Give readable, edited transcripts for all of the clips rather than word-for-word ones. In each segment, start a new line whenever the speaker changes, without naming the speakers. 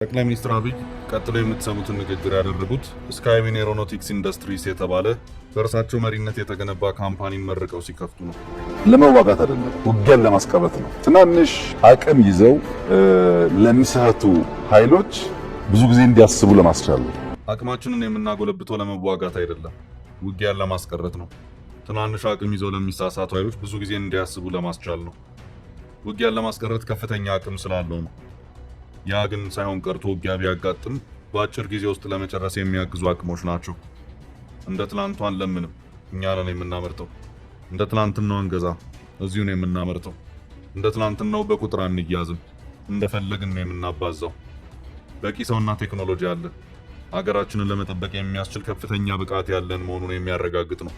ጠቅላይ ሚኒስትር አብይ ቀጥሎ የምትሰሙትን ንግግር ያደረጉት ስካይዊን ኤሮኖቲክስ ኢንዱስትሪስ የተባለ በእርሳቸው መሪነት የተገነባ ካምፓኒን መርቀው ሲከፍቱ ነው።
ለመዋጋት አይደለም፣ ውጊያን ለማስቀረት ነው። ትናንሽ አቅም ይዘው ለሚሰቱ ኃይሎች ብዙ ጊዜ እንዲያስቡ ለማስቻል ነው።
አቅማችንን የምናጎለብተው ለመዋጋት አይደለም፣ ውጊያን ለማስቀረት ነው። ትናንሽ አቅም ይዘው ለሚሳሳቱ ኃይሎች ብዙ ጊዜ እንዲያስቡ ለማስቻል ነው። ውጊያን ለማስቀረት ከፍተኛ አቅም ስላለው ነው። ያ ግን ሳይሆን ቀርቶ ውጊያ ቢያጋጥም በአጭር ጊዜ ውስጥ ለመጨረስ የሚያግዙ አቅሞች ናቸው። እንደ ትላንቱ አንለምንም፣ እኛ ነን የምናመርተው። እንደ ትላንትናው አንገዛ፣ እዚሁ ነው የምናመርተው። እንደ ትላንትናው በቁጥር አንያዝም፣ እንደፈለግን ነው የምናባዛው። በቂ ሰውና ቴክኖሎጂ አለ። ሀገራችንን ለመጠበቅ የሚያስችል ከፍተኛ ብቃት ያለን መሆኑን የሚያረጋግጥ ነው።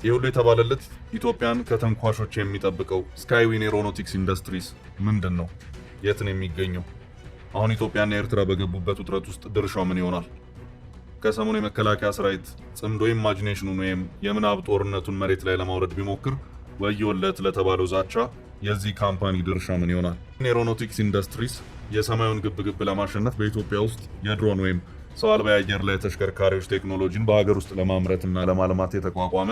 ይህ ሁሉ የተባለለት ኢትዮጵያን ከተንኳሾች የሚጠብቀው ስካይዊን ኤሮኖቲክስ ኢንዱስትሪስ ምንድን ነው? የት ነው የሚገኘው? አሁን ኢትዮጵያና ኤርትራ በገቡበት ውጥረት ውስጥ ድርሻው ምን ይሆናል? ከሰሞኑ የመከላከያ ሰራዊት ጽምዶ ኢማጂኔሽኑን ወይም የምናብ ጦርነቱን መሬት ላይ ለማውረድ ቢሞክር ወዮለት ለተባለው ዛቻ የዚህ ካምፓኒ ድርሻ ምን ይሆናል? ኤሮኖቲክስ ኢንዱስትሪስ የሰማዩን ግብግብ ለማሸነፍ በኢትዮጵያ ውስጥ የድሮን ወይም ሰው አልባ የአየር ላይ ተሽከርካሪዎች ቴክኖሎጂን በሀገር ውስጥ ለማምረትና ለማልማት የተቋቋመ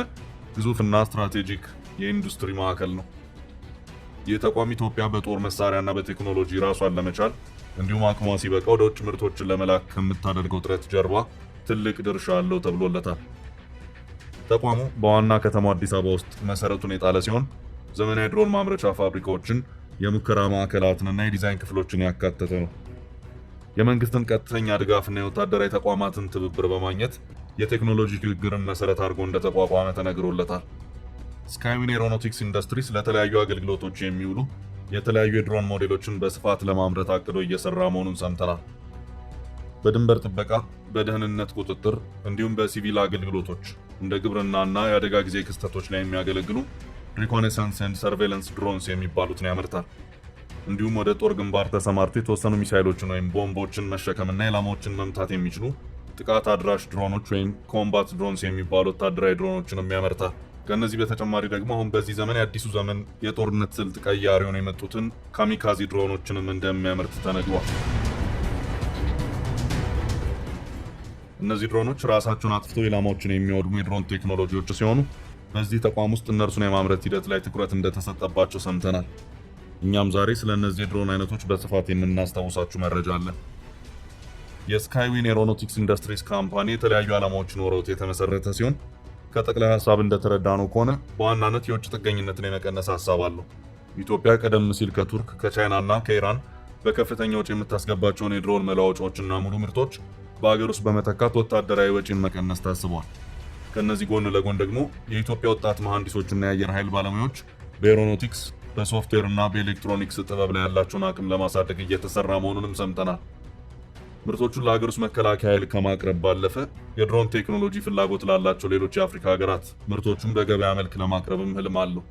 ግዙፍና ስትራቴጂክ የኢንዱስትሪ ማዕከል ነው። ይህ ተቋም ኢትዮጵያ በጦር መሳሪያና በቴክኖሎጂ ራሷን ለመቻል እንዲሁም አቅሟ ሲበቃ ወደ ውጭ ምርቶችን ለመላክ ከምታደርገው ጥረት ጀርባ ትልቅ ድርሻ አለው ተብሎለታል። ተቋሙ በዋና ከተማው አዲስ አበባ ውስጥ መሰረቱን የጣለ ሲሆን ዘመናዊ ድሮን ማምረቻ ፋብሪካዎችን፣ የሙከራ ማዕከላትንና የዲዛይን ክፍሎችን ያካተተ ነው። የመንግስትን ቀጥተኛ ድጋፍና የወታደራዊ ተቋማትን ትብብር በማግኘት የቴክኖሎጂ ሽግግርን መሰረት አድርጎ እንደተቋቋመ ተነግሮለታል። ስካይዊን ኤሮኖቲክስ ኢንዱስትሪስ ለተለያዩ አገልግሎቶች የሚውሉ የተለያዩ የድሮን ሞዴሎችን በስፋት ለማምረት አቅዶ እየሰራ መሆኑን ሰምተናል። በድንበር ጥበቃ፣ በደህንነት ቁጥጥር እንዲሁም በሲቪል አገልግሎቶች እንደ ግብርናና የአደጋ ጊዜ ክስተቶች ላይ የሚያገለግሉ ሪኮኔሳንስ ኤንድ ሰርቬለንስ ድሮንስ የሚባሉትን ያመርታል። እንዲሁም ወደ ጦር ግንባር ተሰማርቶ የተወሰኑ ሚሳይሎችን ወይም ቦምቦችን መሸከምና ኢላማዎችን መምታት የሚችሉ ጥቃት አድራሽ ድሮኖች ወይም ኮምባት ድሮንስ የሚባሉ ወታደራዊ ድሮኖችንም ያመርታል። ከእነዚህ በተጨማሪ ደግሞ አሁን በዚህ ዘመን የአዲሱ ዘመን የጦርነት ስልት ቀያሪ ሆነው የመጡትን ካሚካዚ ድሮኖችንም እንደሚያመርት ተነግሯል። እነዚህ ድሮኖች ራሳቸውን አጥፍተው ኢላማዎችን የሚወድሙ የድሮን ቴክኖሎጂዎች ሲሆኑ በዚህ ተቋም ውስጥ እነርሱን የማምረት ሂደት ላይ ትኩረት እንደተሰጠባቸው ሰምተናል። እኛም ዛሬ ስለ እነዚህ የድሮን አይነቶች በስፋት የምናስታውሳችሁ መረጃ አለን። የስካይዊን ኤሮኖቲክስ ኢንዱስትሪስ ካምፓኒ የተለያዩ ዓላማዎች ኖረውት የተመሰረተ ሲሆን ከጠቅላይ ሀሳብ እንደተረዳነው ከሆነ በዋናነት የውጭ ጥገኝነትን የመቀነስ ሀሳብ አለው። ኢትዮጵያ ቀደም ሲል ከቱርክ፣ ከቻይናና ከኢራን በከፍተኛ ወጪ የምታስገባቸውን የድሮን መለዋወጫዎችና ሙሉ ምርቶች በሀገር ውስጥ በመተካት ወታደራዊ ወጪን መቀነስ ታስቧል። ከነዚህ ጎን ለጎን ደግሞ የኢትዮጵያ ወጣት መሐንዲሶችና የአየር ኃይል ባለሙያዎች በኤሮኖቲክስ፣ በሶፍትዌር እና በኤሌክትሮኒክስ ጥበብ ላይ ያላቸውን አቅም ለማሳደግ እየተሰራ መሆኑንም ሰምተናል። ምርቶቹን ለሀገር ውስጥ መከላከያ ኃይል ከማቅረብ ባለፈ የድሮን ቴክኖሎጂ ፍላጎት ላላቸው ሌሎች የአፍሪካ ሀገራት ምርቶቹን በገበያ መልክ ለማቅረብም ህልም አለው።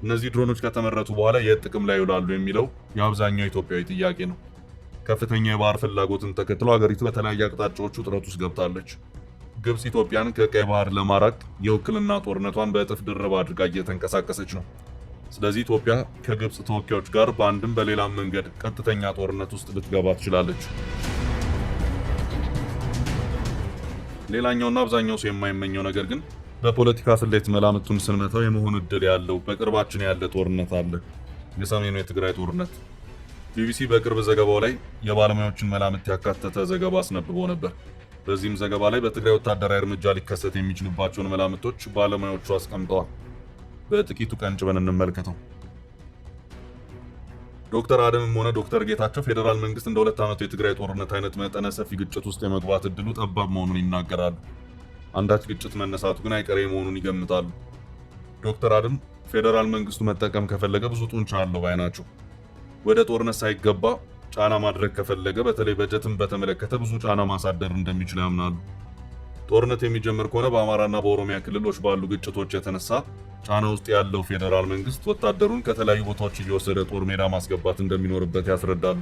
እነዚህ ድሮኖች ከተመረቱ በኋላ የት ጥቅም ላይ ይውላሉ የሚለው የአብዛኛው ኢትዮጵያዊ ጥያቄ ነው። ከፍተኛ የባህር ፍላጎትን ተከትሎ ሀገሪቱ በተለያየ አቅጣጫዎች ውጥረት ውስጥ ገብታለች። ግብጽ ኢትዮጵያን ከቀይ ባህር ለማራቅ የውክልና ጦርነቷን በእጥፍ ድርብ አድርጋ እየተንቀሳቀሰች ነው። ስለዚህ ኢትዮጵያ ከግብጽ ተወካዮች ጋር በአንድም በሌላም መንገድ ቀጥተኛ ጦርነት ውስጥ ልትገባ ትችላለች። ሌላኛውና አብዛኛው ሰው የማይመኘው ነገር ግን በፖለቲካ ስሌት መላምቱን ስንመታው የመሆን እድል ያለው በቅርባችን ያለ ጦርነት አለ፣ የሰሜኑ የትግራይ ጦርነት። ቢቢሲ በቅርብ ዘገባው ላይ የባለሙያዎችን መላምት ያካተተ ዘገባ አስነብቦ ነበር። በዚህም ዘገባ ላይ በትግራይ ወታደራዊ እርምጃ ሊከሰት የሚችልባቸውን መላምቶች ባለሙያዎቹ አስቀምጠዋል። በጥቂቱ ቀንጭበን እንመልከተው። ዶክተር አደምም ሆነ ዶክተር ጌታቸው ፌዴራል መንግስት እንደ 2 ዓመቱ የትግራይ ጦርነት አይነት መጠነ ሰፊ ግጭት ውስጥ የመግባት እድሉ ጠባብ መሆኑን ይናገራሉ። አንዳች ግጭት መነሳቱ ግን አይቀሬ መሆኑን ይገምታሉ። ዶክተር አደም ፌዴራል መንግስቱ መጠቀም ከፈለገ ብዙ ጡንቻ አለው ባይ ናቸው። ወደ ጦርነት ሳይገባ ጫና ማድረግ ከፈለገ በተለይ በጀትን በተመለከተ ብዙ ጫና ማሳደር እንደሚችል ያምናሉ። ጦርነት የሚጀምር ከሆነ በአማራና በኦሮሚያ ክልሎች ባሉ ግጭቶች የተነሳ ጫና ውስጥ ያለው ፌዴራል መንግስት ወታደሩን ከተለያዩ ቦታዎች እየወሰደ ጦር ሜዳ ማስገባት እንደሚኖርበት ያስረዳሉ።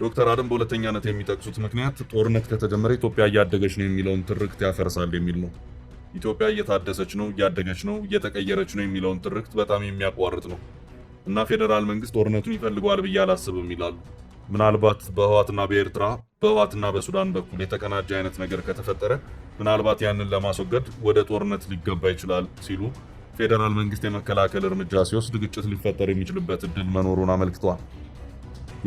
ዶክተር አደም በሁለተኛነት የሚጠቅሱት ምክንያት ጦርነት ከተጀመረ ኢትዮጵያ እያደገች ነው የሚለውን ትርክት ያፈርሳል የሚል ነው። ኢትዮጵያ እየታደሰች ነው፣ እያደገች ነው፣ እየተቀየረች ነው የሚለውን ትርክት በጣም የሚያቋርጥ ነው። እና ፌዴራል መንግስት ጦርነቱን ይፈልገዋል ብዬ አላስብም ይላሉ። ምናልባት በህወሓትና በኤርትራ በህወሓትና በሱዳን በኩል የተቀናጀ አይነት ነገር ከተፈጠረ ምናልባት ያንን ለማስወገድ ወደ ጦርነት ሊገባ ይችላል ሲሉ ፌዴራል መንግስት የመከላከል እርምጃ ሲወስድ ግጭት ሊፈጠር የሚችልበት እድል መኖሩን አመልክተዋል።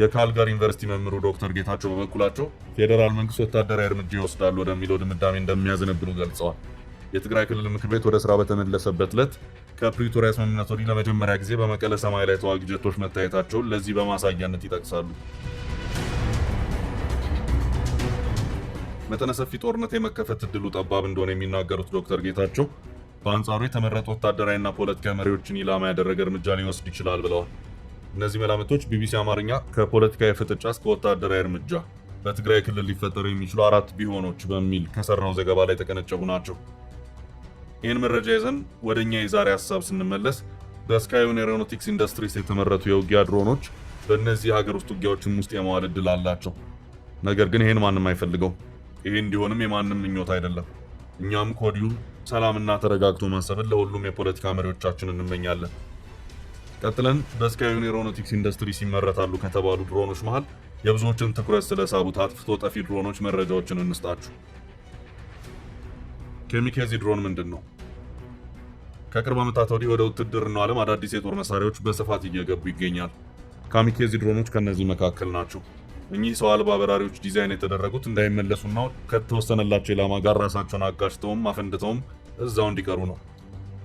የካልጋሪ ዩኒቨርሲቲ መምህሩ ዶክተር ጌታቸው በበኩላቸው ፌዴራል መንግስት ወታደራዊ እርምጃ ይወስዳል ወደሚለው ድምዳሜ እንደሚያዘነብሉ ገልጸዋል። የትግራይ ክልል ምክር ቤት ወደ ስራ በተመለሰበት ዕለት ከፕሪቶሪያ ስምምነት ወዲህ ለመጀመሪያ ጊዜ በመቀለ ሰማይ ላይ ተዋጊ ጀቶች መታየታቸውን ለዚህ በማሳያነት ይጠቅሳሉ። መጠነ ሰፊ ጦርነት የመከፈት እድሉ ጠባብ እንደሆነ የሚናገሩት ዶክተር ጌታቸው በአንጻሩ የተመረጡ ወታደራዊና ፖለቲካዊ መሪዎችን ኢላማ ያደረገ እርምጃ ሊወስድ ይችላል ብለዋል። እነዚህ መላምቶች ቢቢሲ አማርኛ ከፖለቲካዊ ፍጥጫ እስከ ወታደራዊ እርምጃ በትግራይ ክልል ሊፈጠሩ የሚችሉ 4 ቢሆኖች በሚል ከሰራው ዘገባ ላይ የተቀነጨቡ ናቸው። ይህን መረጃ ይዘን ወደኛ የዛሬ ሀሳብ ስንመለስ በስካይዊን ኤሮኖቲክስ ኢንዱስትሪስ የተመረቱ የውጊያ ድሮኖች በእነዚህ ሀገር ውስጥ ውጊያዎችም ውስጥ የመዋል እድል አላቸው። ነገር ግን ይህን ማንም አይፈልገው። ይህ እንዲሆንም የማንም ምኞት አይደለም። እኛም ከወዲሁ ሰላምና ተረጋግቶ ማሰብን ለሁሉም የፖለቲካ መሪዎቻችን እንመኛለን። ቀጥለን በስካይዊን ኤሮኖቲክስ ኢንዱስትሪስ ይመረታሉ ከተባሉ ድሮኖች መሃል የብዙዎችን ትኩረት ስለሳቡት አጥፍቶ ጠፊ ድሮኖች መረጃዎችን እንስጣችሁ። ካሚካዜ ድሮን ምንድን ነው? ከቅርብ ዓመታት ወዲህ ወደ ውትድርናው ዓለም አዳዲስ የጦር መሳሪያዎች በስፋት እየገቡ ይገኛል። ካሚካዜ ድሮኖች ከነዚህ መካከል ናቸው። እኚህ ሰው አልባ በራሪዎች ዲዛይን የተደረጉት እንዳይመለሱና ከተወሰነላቸው ኢላማ ጋር ራሳቸውን አጋጭተውም አፈንድተውም እዛው እንዲቀሩ ነው።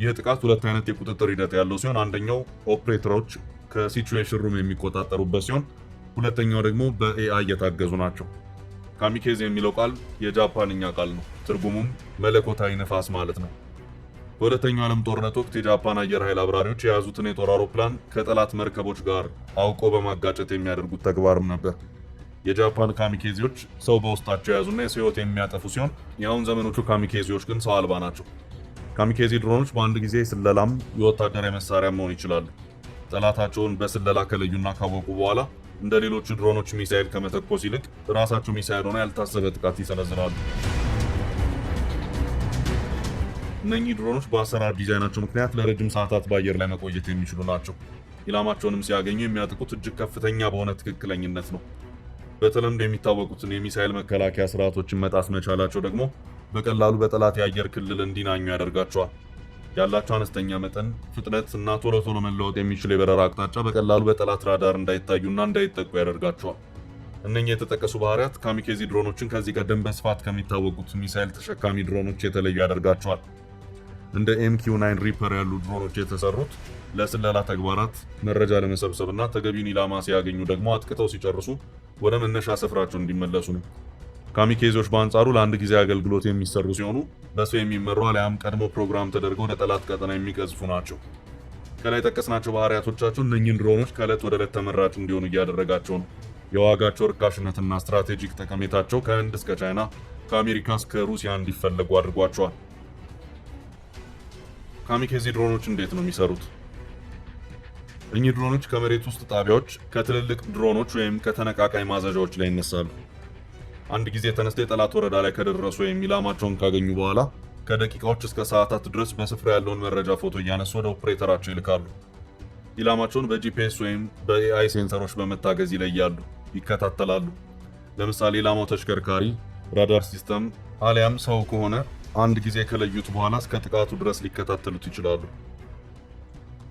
ይህ ጥቃት 2 አይነት የቁጥጥር ሂደት ያለው ሲሆን አንደኛው ኦፕሬተሮች ከሲቹዌሽን ሩም የሚቆጣጠሩበት ሲሆን ሁለተኛው ደግሞ በኤአይ የታገዙ ናቸው። ካሚካዜ የሚለው ቃል የጃፓንኛ ቃል ነው። ትርጉሙም መለኮታዊ ነፋስ ማለት ነው። በሁለተኛው ዓለም ጦርነት ወቅት የጃፓን አየር ኃይል አብራሪዎች የያዙትን የጦር አውሮፕላን ከጠላት መርከቦች ጋር አውቆ በማጋጨት የሚያደርጉት ተግባርም ነበር። የጃፓን ካሚካዜዎች ሰው በውስጣቸው የያዙና የሰው ሕይወት የሚያጠፉ ሲሆን የአሁን ዘመኖቹ ካሚካዜዎች ግን ሰው አልባ ናቸው። ካሚካዜ ድሮኖች በአንድ ጊዜ ስለላም የወታደራዊ መሳሪያ መሆን ይችላሉ። ጠላታቸውን በስለላ ከለዩና ካወቁ በኋላ እንደ ሌሎቹ ድሮኖች ሚሳኤል ከመተኮስ ይልቅ ራሳቸው ሚሳኤል ሆነ ያልታሰበ ጥቃት ይሰነዝራሉ። እነኚህ ድሮኖች በአሰራር ዲዛይናቸው ምክንያት ለረጅም ሰዓታት በአየር ላይ መቆየት የሚችሉ ናቸው። ኢላማቸውንም ሲያገኙ የሚያጠቁት እጅግ ከፍተኛ በሆነ ትክክለኝነት ነው። በተለምዶ የሚታወቁትን የሚሳኤል መከላከያ ስርዓቶችን መጣስ መቻላቸው ደግሞ በቀላሉ በጠላት የአየር ክልል እንዲናኙ ያደርጋቸዋል። ያላቸው አነስተኛ መጠን፣ ፍጥነት እና ቶሎ ቶሎ መለወጥ የሚችል የበረራ አቅጣጫ በቀላሉ በጠላት ራዳር እንዳይታዩና እንዳይጠቁ ያደርጋቸዋል። እነኚህ የተጠቀሱ ባህሪያት ካሚካዜ ድሮኖችን ከዚህ ቀደም በስፋት ከሚታወቁት ሚሳኤል ተሸካሚ ድሮኖች የተለዩ ያደርጋቸዋል። እንደ MQ-9 ሪፐር ያሉ ድሮኖች የተሰሩት ለስለላ ተግባራት መረጃ ለመሰብሰብና ተገቢውን ኢላማ ሲያገኙ ደግሞ አጥቅተው ሲጨርሱ ወደ መነሻ ስፍራቸው እንዲመለሱ ነው። ካሚካዜዎች በአንጻሩ ለአንድ ጊዜ አገልግሎት የሚሰሩ ሲሆኑ በሰው የሚመሩ አሊያም ቀድሞ ፕሮግራም ተደርገው ወደ ጠላት ቀጠና የሚቀዝፉ ናቸው። ከላይ ጠቀስናቸው ባህሪያቶቻቸው እነኚህን ድሮኖች ከዕለት ወደ ዕለት ተመራጭ እንዲሆኑ እያደረጋቸው ነው። የዋጋቸው ርካሽነትና ስትራቴጂክ ጠቀሜታቸው ከህንድ እስከ ቻይና፣ ከአሜሪካ እስከ ሩሲያ እንዲፈለጉ አድርጓቸዋል። ካሚካዜ ድሮኖች እንዴት ነው የሚሰሩት? እኚህ ድሮኖች ከመሬት ውስጥ ጣቢያዎች፣ ከትልልቅ ድሮኖች ወይም ከተነቃቃይ ማዘዣዎች ላይ ይነሳሉ። አንድ ጊዜ ተነስተው የጠላት ወረዳ ላይ ከደረሱ ወይም ኢላማቸውን ካገኙ በኋላ ከደቂቃዎች እስከ ሰዓታት ድረስ በስፍራ ያለውን መረጃ ፎቶ እያነሱ ወደ ኦፕሬተራቸው ይልካሉ። ኢላማቸውን በጂፒኤስ ወይም በኤአይ ሴንሰሮች በመታገዝ ይለያሉ፣ ይከታተላሉ። ለምሳሌ ኢላማው ተሽከርካሪ፣ ራዳር ሲስተም አሊያም ሰው ከሆነ አንድ ጊዜ ከለዩት በኋላ እስከ ጥቃቱ ድረስ ሊከታተሉት ይችላሉ።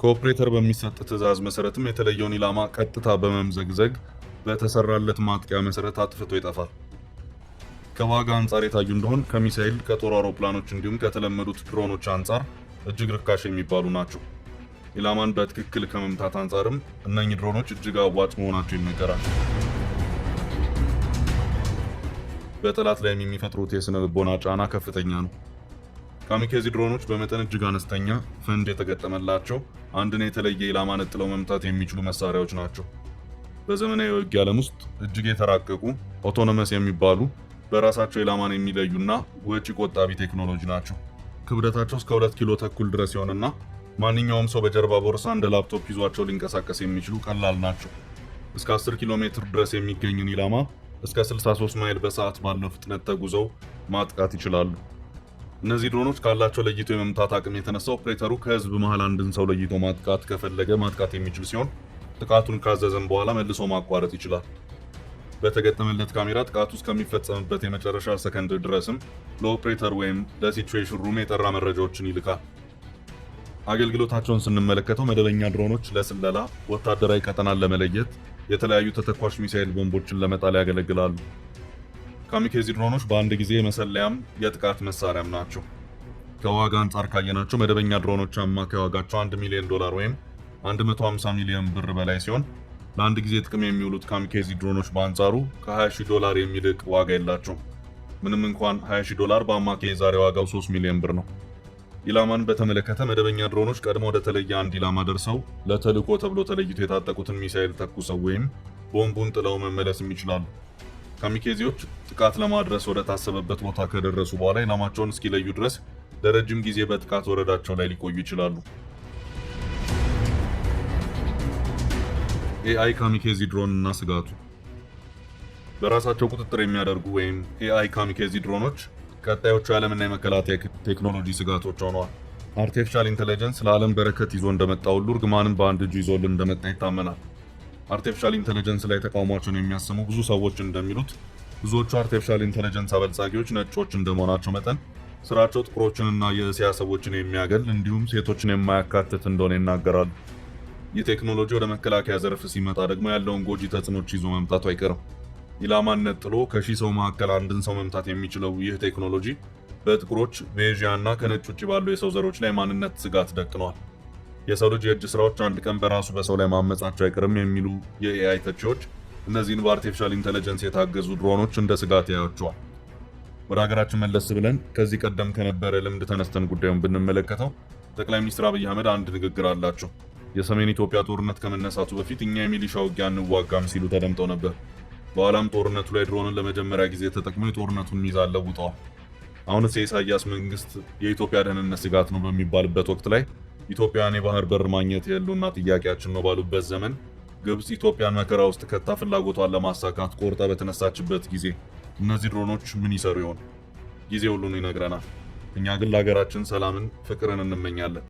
ከኦፕሬተር በሚሰጥ ትዕዛዝ መሰረትም የተለየውን ኢላማ ቀጥታ በመምዘግዘግ በተሰራለት ማጥቂያ መሰረት አጥፍቶ ይጠፋል። ከዋጋ አንጻር የታዩ እንደሆን ከሚሳኤል፣ ከጦር አውሮፕላኖች እንዲሁም ከተለመዱት ድሮኖች አንጻር እጅግ ርካሽ የሚባሉ ናቸው። ኢላማን በትክክል ከመምታት አንጻርም እነኚህ ድሮኖች እጅግ አዋጭ መሆናቸው ይነገራል። በጠላት ላይ የሚፈጥሩት የስነ ልቦና ጫና ከፍተኛ ነው። ካሚካዜ ድሮኖች በመጠን እጅግ አነስተኛ ፈንድ የተገጠመላቸው አንድን የተለየ ኢላማ ነጥለው መምታት የሚችሉ መሳሪያዎች ናቸው። በዘመናዊ የውጊያ ዓለም ውስጥ እጅግ የተራቀቁ ኦቶኖመስ የሚባሉ በራሳቸው ኢላማን የሚለዩና ወጪ ቆጣቢ ቴክኖሎጂ ናቸው። ክብደታቸው እስከ 2 ኪሎ ተኩል ድረስ ይሆንና ማንኛውም ሰው በጀርባ ቦርሳ እንደ ላፕቶፕ ይዟቸው ሊንቀሳቀስ የሚችሉ ቀላል ናቸው። እስከ 10 ኪሎ ሜትር ድረስ የሚገኝን ኢላማ እስከ 63 ማይል በሰዓት ባለው ፍጥነት ተጉዘው ማጥቃት ይችላሉ። እነዚህ ድሮኖች ካላቸው ለይቶ የመምታት አቅም የተነሳ ኦፕሬተሩ ከህዝብ መሃል አንድን ሰው ለይቶ ማጥቃት ከፈለገ ማጥቃት የሚችል ሲሆን ጥቃቱን ካዘዘም በኋላ መልሶ ማቋረጥ ይችላል። በተገጠመለት ካሜራ ጥቃቱ እስከሚፈጸምበት የመጨረሻ ሰከንድ ድረስም ለኦፕሬተር ወይም ለሲቹዌሽን ሩም የጠራ መረጃዎችን ይልካል። አገልግሎታቸውን ስንመለከተው መደበኛ ድሮኖች ለስለላ፣ ወታደራዊ ቀጠናን ለመለየት፣ የተለያዩ ተተኳሽ ሚሳኤል ቦምቦችን ለመጣል ያገለግላሉ። ካሚኬዚ ድሮኖች በአንድ ጊዜ የመሰለያም የጥቃት መሳሪያም ናቸው። ከዋጋ አንጻር ካየናቸው መደበኛ ድሮኖች አማካይ ዋጋቸው $1 ሚሊዮን ወይም 150 ሚሊዮን ብር በላይ ሲሆን ለአንድ ጊዜ ጥቅም የሚውሉት ካሚኬዚ ድሮኖች በአንጻሩ $20,000 የሚልቅ ዋጋ የላቸውም። ምንም እንኳን $20,000 በአማካይ የዛሬ ዋጋው 3 ሚሊዮን ብር ነው። ኢላማን በተመለከተ መደበኛ ድሮኖች ቀድሞ ወደ ተለየ አንድ ኢላማ ደርሰው ለተልዕኮ ተብሎ ተለይቶ የታጠቁትን ሚሳኤል ተኩሰው ወይም ቦምቡን ጥለው መመለስም ይችላሉ። ካሚኬዚዎች ጥቃት ለማድረስ ወደ ታሰበበት ቦታ ከደረሱ በኋላ ኢላማቸውን እስኪለዩ ድረስ ለረጅም ጊዜ በጥቃት ወረዳቸው ላይ ሊቆዩ ይችላሉ። ኤአይ ካሚኬዚ ድሮን እና ስጋቱ በራሳቸው ቁጥጥር የሚያደርጉ ወይም ኤአይ ካሚኬዚ ድሮኖች ቀጣዮቹ የዓለምና የመከላከያ ቴክኖሎጂ ስጋቶች ሆነዋል። አርቲፊሻል ኢንተለጀንስ ለዓለም በረከት ይዞ እንደመጣ ሁሉ እርግማንም በአንድ እጁ ይዞልን እንደመጣ ይታመናል። አርቲፊሻል ኢንተለጀንስ ላይ ተቃውሟቸውን የሚያሰሙ ብዙ ሰዎች እንደሚሉት ብዙዎቹ አርቲፊሻል ኢንተለጀንስ አበልጻጊዎች ነጮች እንደመሆናቸው መጠን ስራቸው ጥቁሮችንና የእስያ ሰዎችን የሚያገል እንዲሁም ሴቶችን የማያካትት እንደሆነ ይናገራሉ። ይህ ቴክኖሎጂ ወደ መከላከያ ዘርፍ ሲመጣ ደግሞ ያለውን ጎጂ ተጽዕኖች ይዞ መምጣቱ አይቀርም። ኢላማን ነጥሎ ከሺህ ሰው መካከል አንድን ሰው መምታት የሚችለው ይህ ቴክኖሎጂ በጥቁሮች፣ በኤዥያ እና ከነጭ ውጭ ባሉ የሰው ዘሮች ላይ ማንነት ስጋት ደቅኗል። የሰው ልጅ የእጅ ስራዎች አንድ ቀን በራሱ በሰው ላይ ማመጻቸው አይቀርም የሚሉ የኤአይ ተቺዎች እነዚህን በአርቲፊሻል ኢንተለጀንስ የታገዙ ድሮኖች እንደ ስጋት ያዩዋቸዋል። ወደ ሀገራችን መለስ ብለን ከዚህ ቀደም ከነበረ ልምድ ተነስተን ጉዳዩን ብንመለከተው ጠቅላይ ሚኒስትር አብይ አህመድ አንድ ንግግር አላቸው። የሰሜን ኢትዮጵያ ጦርነት ከመነሳቱ በፊት እኛ የሚሊሻ ውጊያ እንዋጋም ሲሉ ተደምጠው ነበር። በኋላም ጦርነቱ ላይ ድሮንን ለመጀመሪያ ጊዜ ተጠቅመው የጦርነቱን ሚዛን ለውጠዋል። አሁንስ የኢሳያስ መንግስት የኢትዮጵያ ደህንነት ስጋት ነው በሚባልበት ወቅት ላይ ኢትዮጵያን የባህር በር ማግኘት የህልውና ጥያቄያችን ነው ባሉበት ዘመን ግብጽ ኢትዮጵያን መከራ ውስጥ ከታ ፍላጎቷን ለማሳካት ቆርጣ በተነሳችበት ጊዜ እነዚህ ድሮኖች ምን ይሰሩ ይሆን? ጊዜ ሁሉን ይነግረናል። እኛ ግን ለሀገራችን ሰላምን፣ ፍቅርን እንመኛለን።